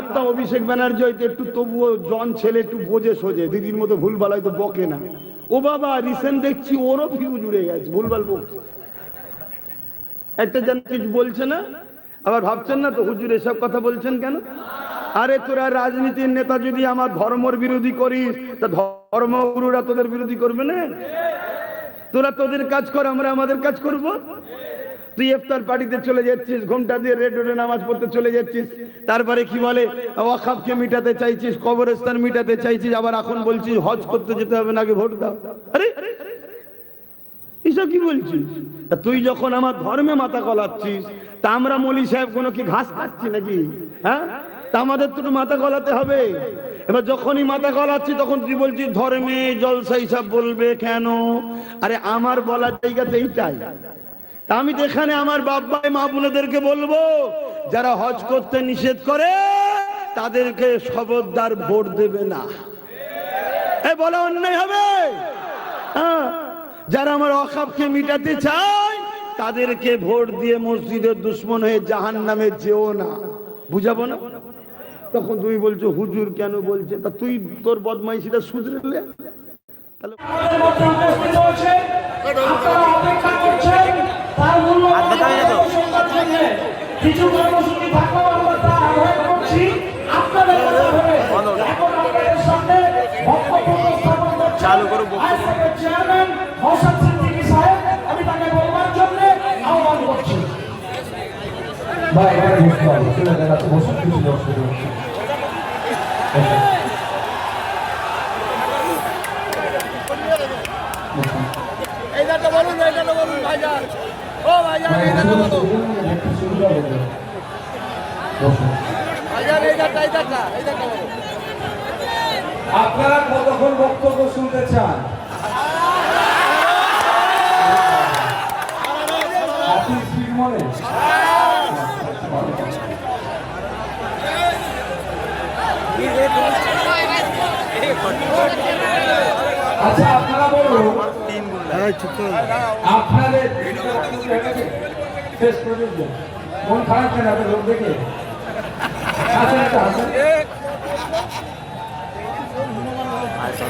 ভাবতাম অভিষেক ব্যানার্জি হয়তো একটু তবুও জন ছেলে, একটু বোঝে সোজে, দিদির মতো ভুলভাল হয়তো বকে না। ও বাবা, রিসেন্ট দেখছি ওরও ফিউজ উড়ে গেছে, ভুলভাল বকছে। একটা জন কিছু বলছে না, আবার ভাবছেন না তো হুজুর এসব কথা বলছেন কেন? আরে তোরা রাজনীতির নেতা যদি আমার ধর্মের বিরোধী করিস, তা ধর্মগুরুরা তোদের বিরোধী করবে না? তোরা তোদের কাজ কর, আমরা আমাদের কাজ করব। তুই ইফতার পার্টিতে চলে যাচ্ছিস, ঘুমটা দিয়ে রেড রোডে নামাজ পড়তে চলে যাচ্ছিস, তারপরে কি বলে ওয়াকফকে মিটাতে চাইছিস, কবরস্থান মিটাতে চাইছিস, আবার এখন বলছিস হজ করতে যেতে হবে না, আগে ভোট দাও। আরে এসব কি বলছিস? তুই যখন আমার ধর্মে মাথা গলাচ্ছিস, তা আমরা মৌলী সাহেব কোনো কি ঘাস খাচ্ছি নাকি? হ্যাঁ, তা আমাদের তো মাথা গলাতে হবে। এবার যখনই মাথা গলাচ্ছি তখন তুই বলছিস ধর্মে জলসা হিসাব বলবে কেন? আরে আমার বলার জায়গাতে এইটাই। তা আমি তো এখানে আমার বাপ ভাই মা বোনেদেরকে বলবো, যারা হজ করতে নিষেধ করে তাদেরকে খবরদার ভোট দেবে না। এ বলা অন্যায় হবে? হ্যাঁ, যারা আমার ওয়াকফকে মিটাতে চায় তাদেরকে ভোট দিয়ে মসজিদের দুশ্মন হয়ে জাহান্নামে যেও না। বুঝাবো না? তখন তুমি বলছো হুজুর কেন বলছে, তা তুই তোর বদমাইশিটা শুধরে তাহলে কিছু কর্মসূচি থাকলেও আমরা তা আহ্বান করছি। আপনাদের সামনে বক্তব্য উপস্থাপন করছেন চেয়ারম্যান নওশাদ সিদ্দিকী সাহেব, আমি তাকে বলবার জন্য আহ্বান করছি। ভাই এখানে বসতে হবে, চলে যান, আপনি বসুন, কিছু অসুবিধা হচ্ছে। এইটা বলুন, এইটা বলুন ভাইজান। ও ভাইজান, এইটা বলুন। আপনারা কতক্ষণ বক্তব্য শুনতে চান? আচ্ছা আপনারা বলুন, আপনাদের শেষ পর্যন্ত মন খারাপ কেন আপনার লোক দেখে? আচ্ছা